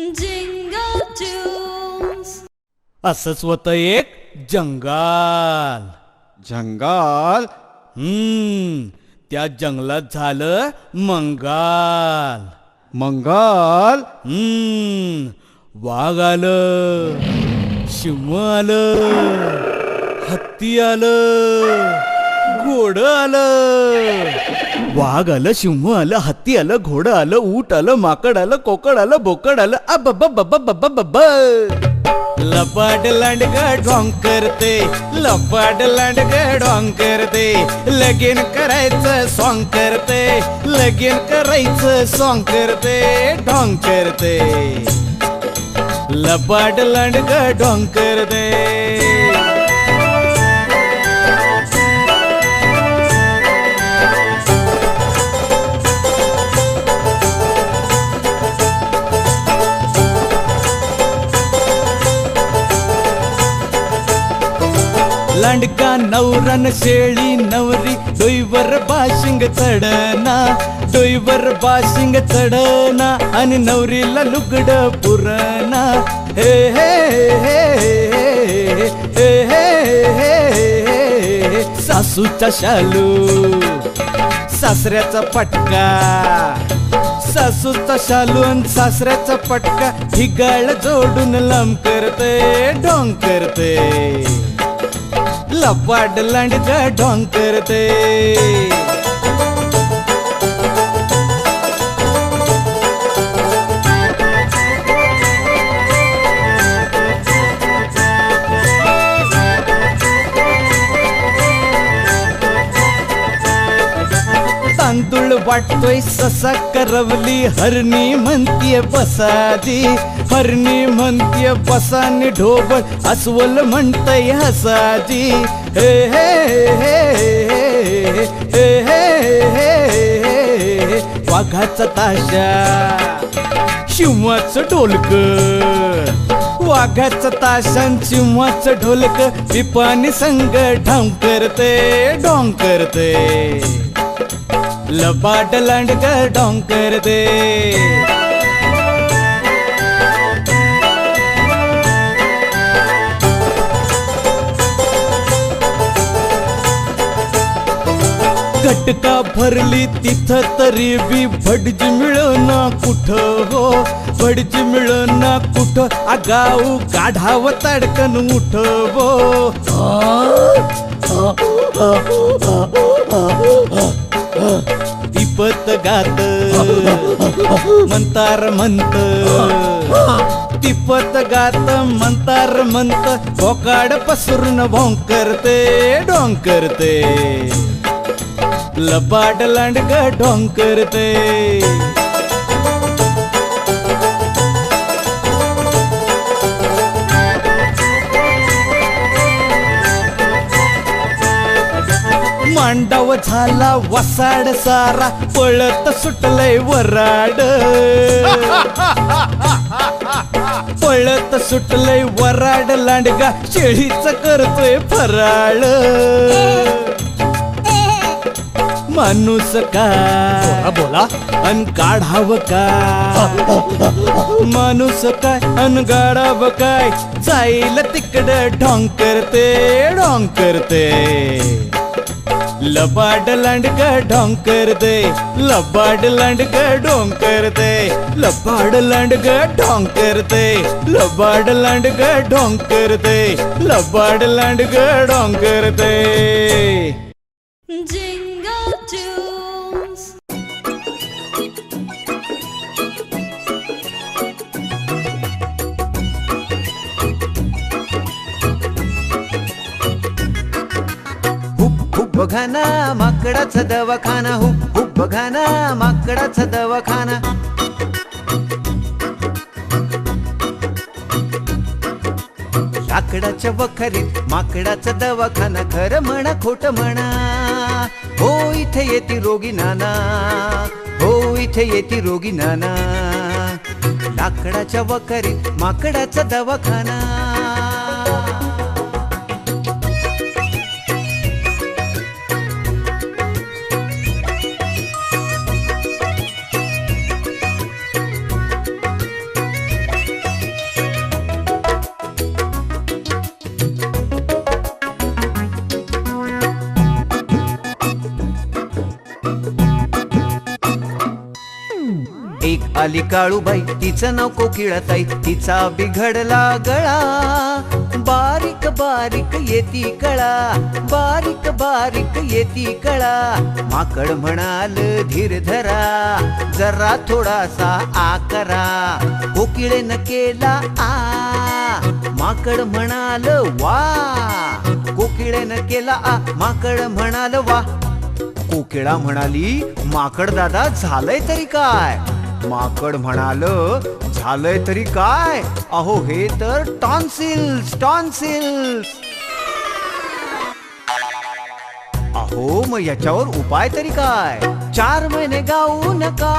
Jingle tunes. असंच होतं एक जंगल. जंगल. त्या जंगलात झालं मंगल. मंगल. वाघ आलं, सिंह आलं, हत्ती आलं, घोडं आलं. वाघ आलं, सिंह आलं, हत्ती आलं, घोडं आलं, ऊट आलं, माकड आलं, कोकड आलं, बोकड आलं. अब लपाट लांडग ढोंग करते, लपाट लांडग ढोंग करते. लगीन करायचं सॉंग करते, लगीन करायचं सॉंग करते, ढोंग करते. लपाट लांडग ढोंग करते. लांडका नवरन शेळी नवरी डोईवर बाशिंग चढना, डोईवर बाशिंग चढना आणि नवरीला लुगड पुरणा. हे हे हे हे हे हे हे. सासूचा शालू, सासऱ्याचा पटका, सासूचा शालू आणि सासऱ्याचा पटका. हिगाळ जोडून लांब करते, ढोंग करते. लपाट लांडग ढोंग करते. तांदूळ वाटतोय ससा करवली, हरणी म्हणतीये बसाजी, हरणी म्हणतीये बसानी. ढोबळ अस्वल म्हणतय हसाजी. हे हे हे हे हे हे हे. वाघाचा ताशा, सिंहाचं ढोलक, वाघाचं ताशान सिंहाचं ढोलक. पिपानी संग ढोंग करते, ढोंग करते. लपाट लांडग ढोंग करते. घटका भरली तिथं तरी बी भटजी मिळना कुठं हो, भटजी मिळना कुठं. आगाऊ गाढाव तडकन उठ हो. पिपत गात म्हणतार म्हणत, पिपत गात म्हणतार म्हणत. बोकाड पसरून भोंग करते, ढोंग करते. लपाट लांडग ढोंग करते. मांडव झाला वसाड सारा, पळत सुटलंय वराड, पळत सुटलंय वराड. लांडगा शेळीच करतोय फराळ. माणूस काय बोला अन काढाव काय, माणूस काय अन गाढाव काय. जाईल तिकडं ढोंग करते, ढोंग करते. लबाड लांडग ढोंग करते, लबाड लांडग ढोंग करते. लबाड लांडग ढोंग करते, लबाड लांडग ढोंग करते. लबाड लांडग ढोंग करते. Jingle tunes. बघाना माकडाचा दवाखाना, हुप हुप बघाना माकडाचा दवाखाना. लाकडाच्या वखरीत माकडाचा दवाखाना. खरं म्हणा खोट म्हणा, हो इथे येते रोगी नाना, हो इथे येते रोगी नाना. लाकडाच्या वखरीत माकडाचा दवाखाना. आली काळूबाई तिचं नाव कोकिळाताई, तिचा बिघडला गळा, बारीक बारीक येती कळा, बारीक बारीक येती कळा. माकड म्हणाल धीर धरा, जरा थोडासा आकरा, कोकिळेनं केला आ, माकड म्हणाल वा, कोकिळेनं केला आ, माकड म्हणाल वा. कोकिळा म्हणाली माकड दादा झालंय तरी काय, माकड म्हणाल झालंय तरी काय, अहो हे तर टॉन्सिल्स टॉन्सिल्स. अहो मग याच्यावर उपाय तरी काय, 4 महिने गाऊ नका,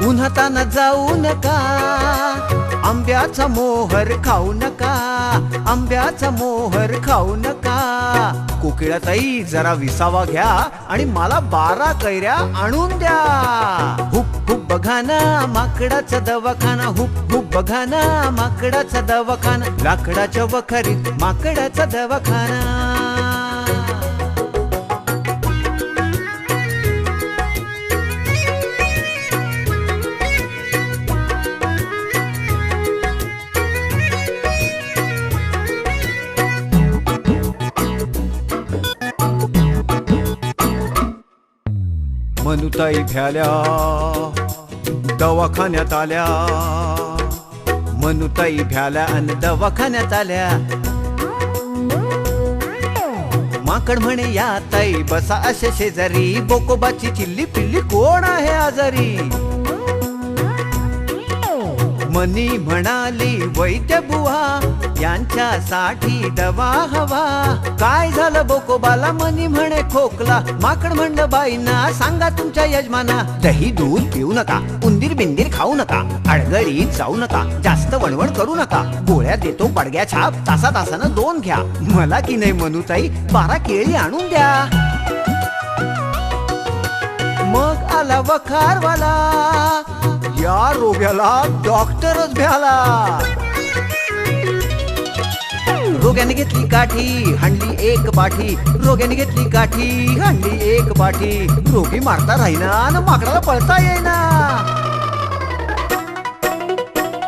उन्हाताना जाऊ नका, आंब्याचा मोहर खाऊ नका, आंब्याचा मोहर खाऊ नका. कोकिळाताई जरा विसावा घ्या आणि मला 12 कैऱ्या आणून द्या. हुप हुप बघा ना माकडाचा दवाखाना, हुप हुप बघा ना माकडाचा दवाखाना, लाकडाच्या वखारीत माकडाचा दवाखाना. मनुताई भ्याल्या दवाखान्यात आल्या, मनुताई भ्याल्या आणि दवाखान्यात आल्या. माकड म्हणे या ताई बसा असे शेजारी, बोकोबाची चिल्ली पिल्ली कोण आहे आजारी. मनी म्हणाली वैद्य बुवा यांच्यासाठी दवा हवा, काय झालं बोकोबाला, मनी म्हणे खोकला. माकड म्हणलं बाईंना सांगा तुमच्या यजमाना, दही दूध पिऊ नका, उंदीर बिंदीर खाऊ नका, अडगळीत जाऊ नका, जास्त वणवण करू नका, गोळ्या देतो बडग्या छाप, तासा तासानं 2 घ्या. मला की नाही मनुताई 12 केळी आणून द्या. मग आला वखारवाला, या रोग्याला डॉक्टरच भ्याला. रोग्याने घेतली काठी हाणली 1 पाठी, रोग्याने घेतली काठी हाणली 1 पाठी. रोगी मारता राहिना आणि माकडाला पळता येईना.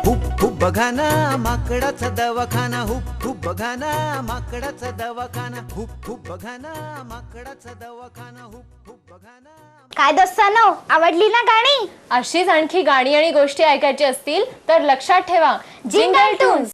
हुप हुप बघा ना माकडाचा दवाखाना, हुप हुप बघा ना माकडाचा दवाखाना, हुप हुप बघा ना माकडाचा दवाखाना, हुप हुप बघा ना. काय दोस्तांनो, आवडली ना गाणी? अशीच आणखी गाणी आणि गोष्टी ऐकायची असतील तर लक्षात ठेवा जिंगल टून्स.